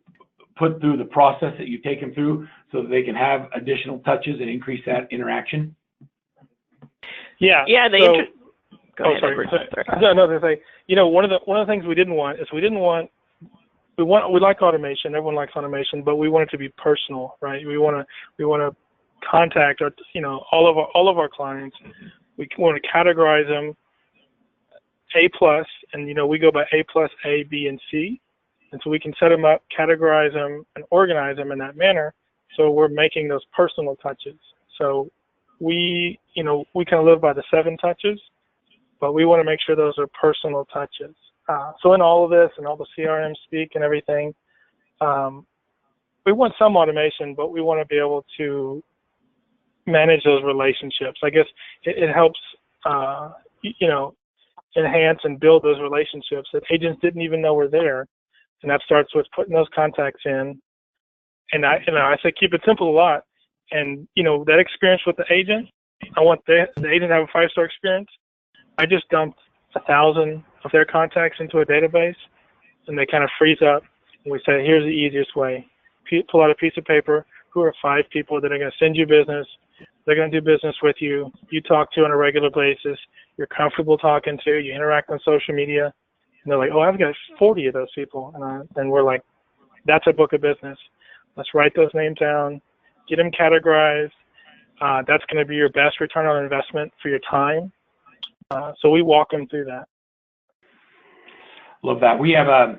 put through the process that you take them through so that they can have additional touches and increase that interaction? Yeah. Yeah. Go ahead, sorry. Edward. Another thing. One of the things we didn't want is we like automation. Everyone likes automation, but we want it to be personal, right? We want to contact our, all of our clients. We want to categorize them A+, and we go by A+, A, B, and C. And so we can set them up, categorize them, and organize them in that manner. So we're making those personal touches. So we kind of live by the 7 touches, but we want to make sure those are personal touches. So in all of this and all the CRM speak and everything, we want some automation, but we want to be able to manage those relationships. I guess it helps, enhance and build those relationships that agents didn't even know were there. And that starts with putting those contacts in. And I say keep it simple a lot. And, that experience with the agent, I want the agent to have a 5-star experience. I just dumped 1,000 of their contacts into a database, and they kind of freeze up. And we say, here's the easiest way. Pull out a piece of paper. Who are 5 people that are going to send you business? They're going to do business with you. You talk to on a regular basis. You're comfortable talking to. You interact on social media. And they're like, oh, I've got 40 of those people. And we're like, that's a book of business. Let's write those names down, get them categorized. That's going to be your best return on investment for your time. So we walk them through that. Love that. We have a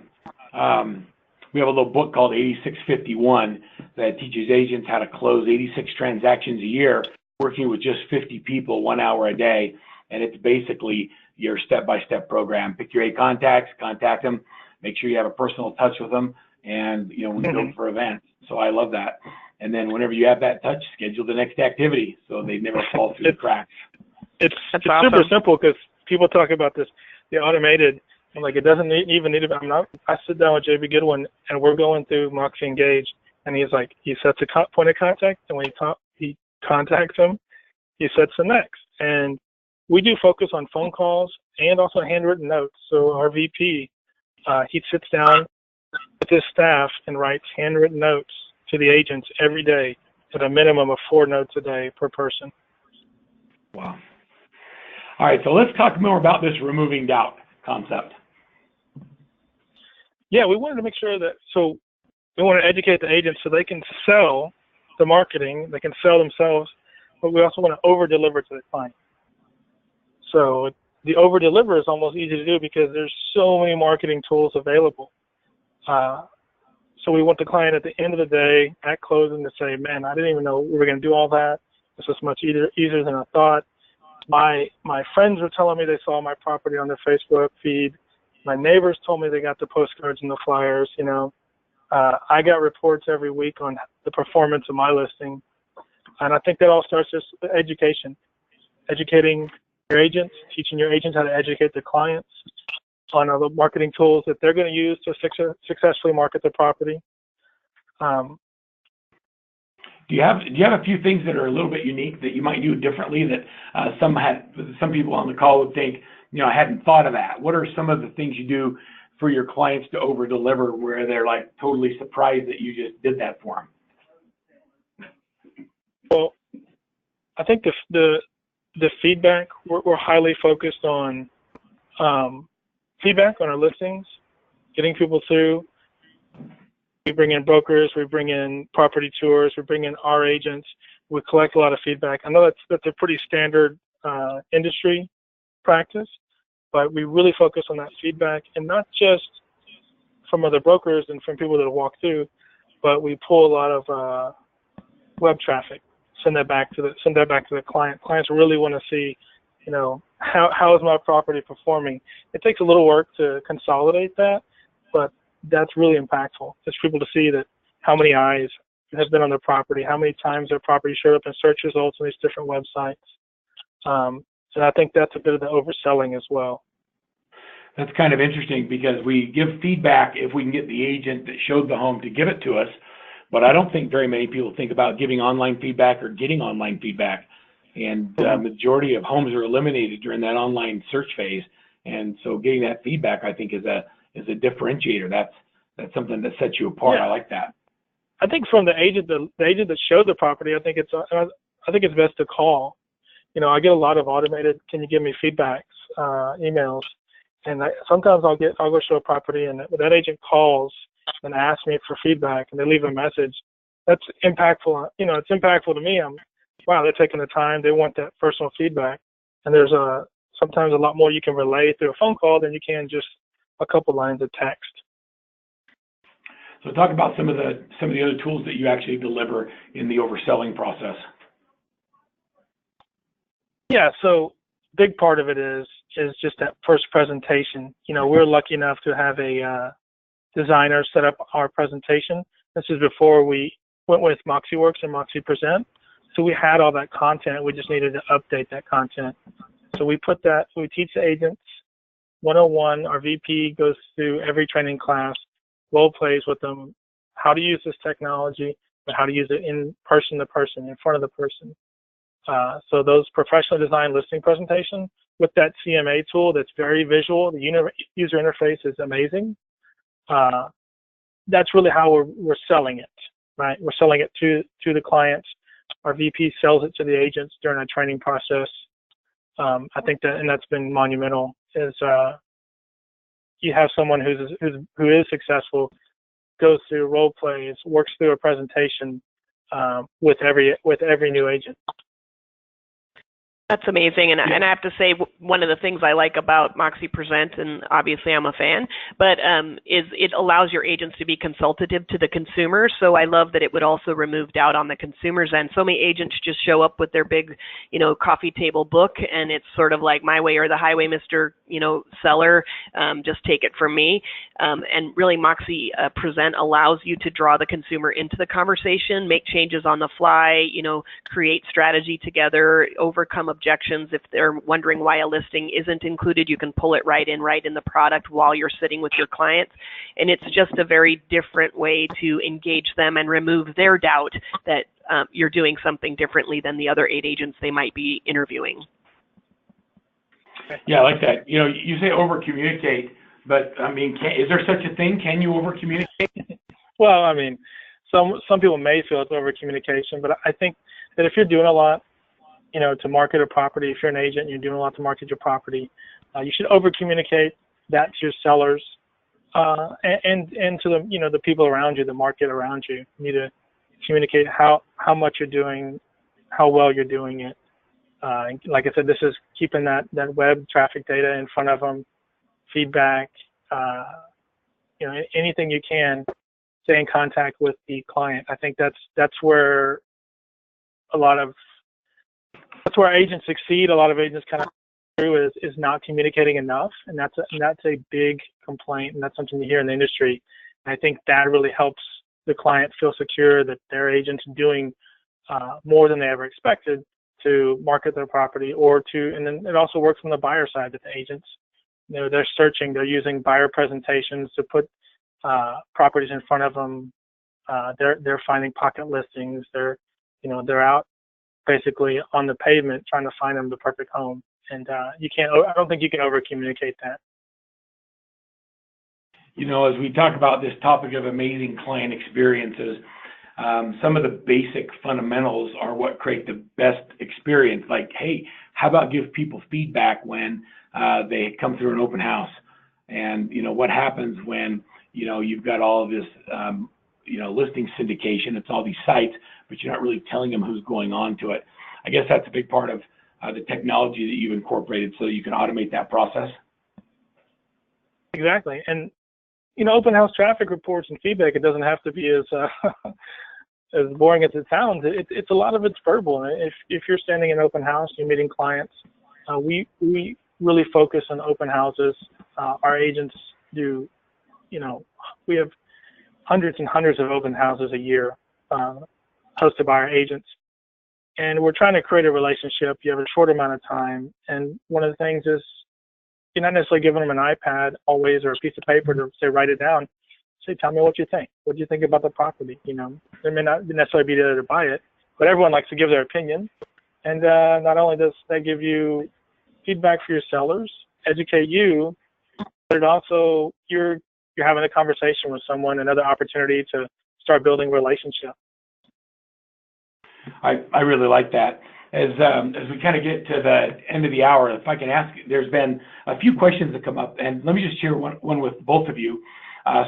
little book called 8651 that teaches agents how to close 86 transactions a year, working with just 50 people, 1 hour a day. And it's basically your step-by-step program. Pick your 8 contacts, contact them, make sure you have a personal touch with them, and we go for events. So I love that. And then whenever you have that touch, schedule the next activity so they never fall through the cracks. It's awesome. Super simple because people talk about this, the automated. I'm like, it doesn't even need to. I sit down with JB Goodwin and we're going through Moxie Engage, and he's like, he sets a point of contact, and when he contacts him, he sets the next. And we do focus on phone calls and also handwritten notes. So our VP, he sits down with his staff and writes handwritten notes to the agents every day at a minimum of 4 notes a day per person. Wow. All right, so let's talk more about this removing doubt concept. Yeah, we wanted to make sure that, so We want to educate the agents so they can sell the marketing, they can sell themselves, but we also want to over-deliver to the client. So the over-deliver is almost easy to do because there's so many marketing tools available. So we want the client at the end of the day, at closing, to say, man, I didn't even know we were going to do all that. This was much easier than I thought. My friends were telling me they saw my property on their Facebook feed. My neighbors told me they got the postcards and the flyers, you know. I got reports every week on the performance of my listing. And I think that all starts just with education. Educating your agents, teaching your agents how to educate their clients on the marketing tools that they're going to use to successfully market their property. Do you have a few things that are a little bit unique that you might do differently that some people on the call would think, you know, I hadn't thought of that? What are some of the things you do for your clients to over deliver where they're like totally surprised that you just did that for them? Well, I think the feedback, we're highly focused on feedback on our listings, getting people through. We bring in brokers, we bring in property tours, we bring in our agents. We collect a lot of feedback. I know that's a pretty standard industry practice, but we really focus on that feedback, and not just from other brokers and from people that walk through, but we pull a lot of web traffic. Send that back to the client. Clients really want to see, you know, how is my property performing. It takes a little work to consolidate that, but that's really impactful. Just for people to see that how many eyes have been on their property, how many times their property showed up in search results on these different websites. And I think that's a bit of the overselling as well. That's kind of interesting because we give feedback if we can get the agent that showed the home to give it to us, but I don't think very many people think about giving online feedback or getting online feedback. And the majority of homes are eliminated during that online search phase. And so getting that feedback, I think, is a differentiator. That's something that sets you apart. Yeah. I like that. I think from the agent that showed the property, I think it's best to call. You know, I get a lot of automated, can you give me feedbacks, emails, and sometimes I'll go show a property, and that agent calls and asks me for feedback, and they leave a message. That's impactful. You know, it's impactful to me. Wow, they're taking the time. They want that personal feedback, and there's sometimes a lot more you can relay through a phone call than you can just a couple lines of text. So talk about some of the other tools that you actually deliver in the overselling process. Yeah, so big part of it is just that first presentation. You know, we're lucky enough to have a designer set up our presentation. This is before we went with MoxiWorks and MoxiPresent. So we had all that content. We just needed to update that content. So we teach the agents 101. Our VP goes through every training class, role plays with them, how to use this technology, but how to use it in person to person, in front of the person. So those professionally designed listing presentations with that CMA tool that's very visual, the user interface is amazing. That's really how we're selling it, right? We're selling it to the clients. Our VP sells it to the agents during our training process. I think that's been monumental. Is you have someone who is successful, goes through role plays, works through a presentation with every new agent. That's amazing, and I have to say one of the things I like about MoxiPresent, and obviously I'm a fan, but is it allows your agents to be consultative to the consumer. So I love that it would also remove doubt on the consumer's end. So many agents just show up with their big, coffee table book, and it's sort of like my way or the highway, Mr. Seller. Just take it from me. And really, MoxiPresent allows you to draw the consumer into the conversation, make changes on the fly, create strategy together, overcome objections. If they're wondering why a listing isn't included, you can pull it right in the product while you're sitting with your clients. And it's just a very different way to engage them and remove their doubt that you're doing something differently than the other 8 agents they might be interviewing. Yeah, I like that. You say over communicate, but is there such a thing? Can you over communicate? Well, some people may feel it's over communication, but I think that if you're doing a lot, to market a property, if you're an agent and you're doing a lot to market your property, you should over communicate that to your sellers. and to the the people around you, the market around you. You need to communicate how much you're doing, how well you're doing it. Like I said, this is keeping that web traffic data in front of them, feedback, anything you can. Stay in contact with the client. I think that's where agents succeed. A lot of agents kind of through is not communicating enough, and that's a big complaint, and that's something you hear in the industry. And I think that really helps the client feel secure that their agent's doing more than they ever expected to market their property, and then it also works on the buyer side that the agents, they're searching, they're using buyer presentations to put properties in front of them. They're finding pocket listings. They're out basically on the pavement trying to find them the perfect home. And I don't think you can over communicate that. As we talk about this topic of amazing client experiences, some of the basic fundamentals are what create the best experience. Like, hey, how about give people feedback when they come through an open house? And, what happens when, you've got all of this, listing syndication, it's all these sites, but you're not really telling them who's going on to it. I guess that's a big part of the technology that you've incorporated so you can automate that process. Exactly. And, open house traffic reports and feedback, it doesn't have to be as as boring as it sounds. It's a lot of it's verbal. If you're standing in an open house, you're meeting clients, we really focus on open houses. Our agents do, we have hundreds and hundreds of open houses a year hosted by our agents. And we're trying to create a relationship. You have a short amount of time. And one of the things is you're not necessarily giving them an iPad always or a piece of paper to say, write it down. Say, tell me what you think. What do you think about the property? They may not necessarily be there to buy it, but everyone likes to give their opinion. And not only does that give you feedback for your sellers, educate you, but it also, you're having a conversation with someone, another opportunity to start building a relationship. I really like that. As we kind of get to the end of the hour, if I can ask, there's been a few questions that come up, and let me just share one with both of you.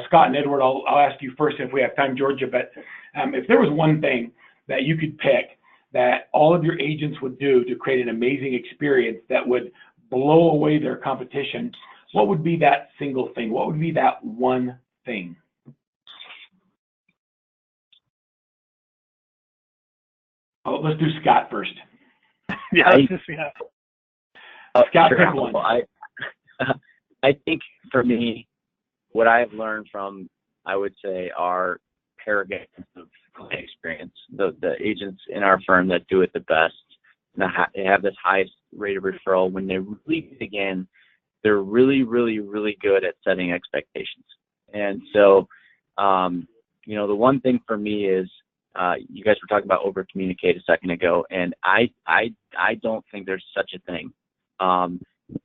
Scott and Edward, I'll ask you first if we have time, Georgia, but if there was one thing that you could pick that all of your agents would do to create an amazing experience that would blow away their competition, what would be that single thing? What would be that one thing? Oh, let's do Scott first. Scott, pick one. I think for me, what I've learned from, I would say, our paragons of client experience, the agents in our firm that do it the best, they have this highest rate of referral. When they really begin, they're really, really, really good at setting expectations. And so, the one thing for me is, you guys were talking about over communicate a second ago, and I don't think there's such a thing.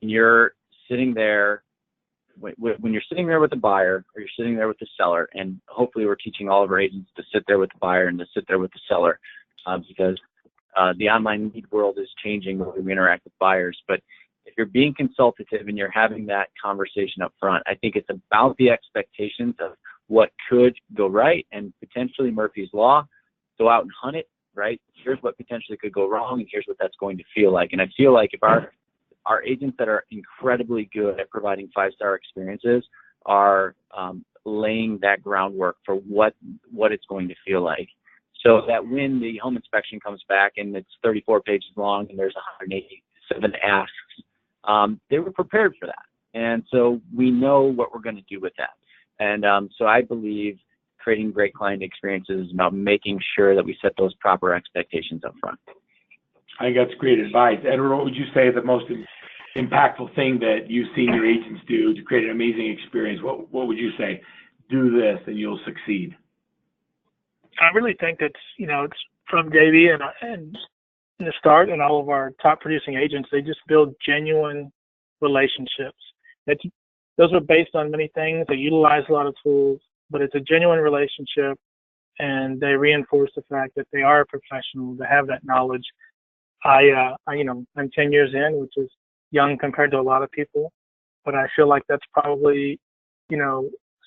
You're sitting there. When you're sitting there with the buyer or you're sitting there with the seller, and hopefully we're teaching all of our agents to sit there with the buyer and to sit there with the seller, because the online lead world is changing the way we interact with buyers. But if you're being consultative and you're having that conversation up front, I think it's about the expectations of what could go right, and potentially Murphy's Law, go out and hunt it, right? Here's what potentially could go wrong, and here's what that's going to feel like. And I feel like if our agents that are incredibly good at providing 5-star experiences are laying that groundwork for what it's going to feel like, so that when the home inspection comes back and it's 34 pages long and there's 187 asks, they were prepared for that. And so we know what we're going to do with that. And so I believe creating great client experiences is about making sure that we set those proper expectations up front. I think that's great advice. Edward, what would you say the most impactful thing that you've seen your agents do to create an amazing experience? What would you say? Do this and you'll succeed. I really think that's, it's from JV and in the start, and all of our top producing agents, they just build genuine relationships. Those are based on many things. They utilize a lot of tools, but it's a genuine relationship, and they reinforce the fact that they are a professional, they have that knowledge. I'm 10 years in, which is young compared to a lot of people, but I feel like that's probably,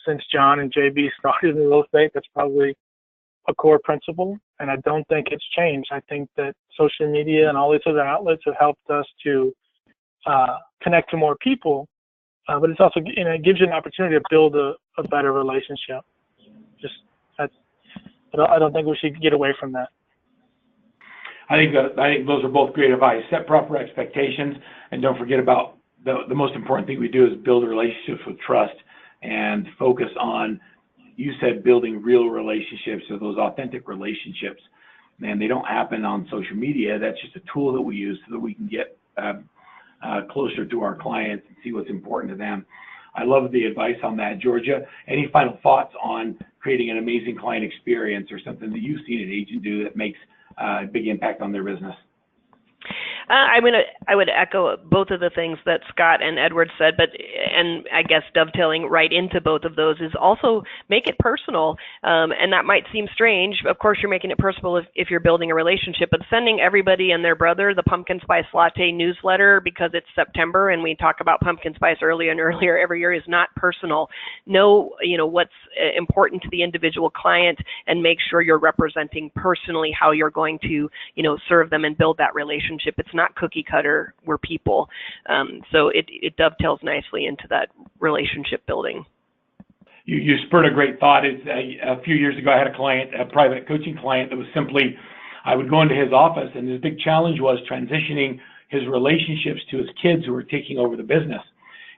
since John and JB started in real estate. That's probably a core principle, and I don't think it's changed. I think that social media and all these other outlets have helped us to connect to more people, but it's also, it gives you an opportunity to build a better relationship. I don't think we should get away from that. I think those are both great advice. Set proper expectations, and don't forget about the most important thing we do is build relationships with trust and focus on, you said, building real relationships, or those authentic relationships. And they don't happen on social media. That's just a tool that we use so that we can get closer to our clients and see what's important to them. I love the advice on that. Georgia, any final thoughts on creating an amazing client experience, or something that you've seen an agent do that makes a big impact on their business? I would echo both of the things that Scott and Edward said, and I guess dovetailing right into both of those is also make it personal. And that might seem strange. Of course, you're making it personal if you're building a relationship, but sending everybody and their brother the pumpkin spice latte newsletter because it's September and we talk about pumpkin spice earlier and earlier every year is not personal. Know, what's important to the individual client, and make sure you're representing personally how you're going to, serve them and build that relationship. It's not cookie cutter, we're people. So it dovetails nicely into that relationship building. You spurred a great thought. A few years ago, I had a private coaching client that was simply, I would go into his office, and his big challenge was transitioning his relationships to his kids who were taking over the business.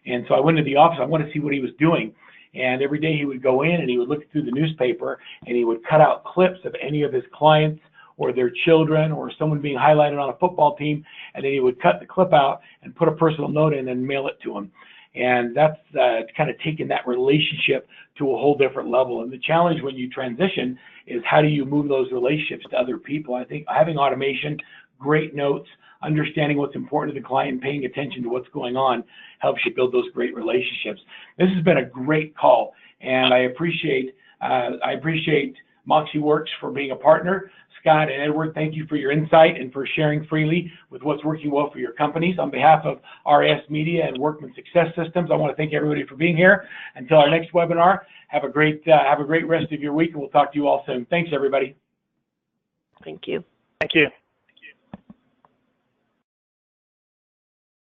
And so I went to the office, I wanted to see what he was doing. And every day he would go in and he would look through the newspaper and he would cut out clips of any of his clients or their children or someone being highlighted on a football team, and then he would cut the clip out and put a personal note in and mail it to him. And that's kind of taken that relationship to a whole different level. And the challenge when you transition is, how do you move those relationships to other people? I think having automation, great notes, understanding what's important to the client, and paying attention to what's going on helps you build those great relationships. This has been a great call, and I appreciate MoxiWorks for being a partner. Scott and Edward, thank you for your insight and for sharing freely with what's working well for your companies. On behalf of RISMedia and Workman Success Systems, I want to thank everybody for being here. Until our next webinar, have a great rest of your week, and we'll talk to you all soon. Thanks, everybody. Thank you. Thank you.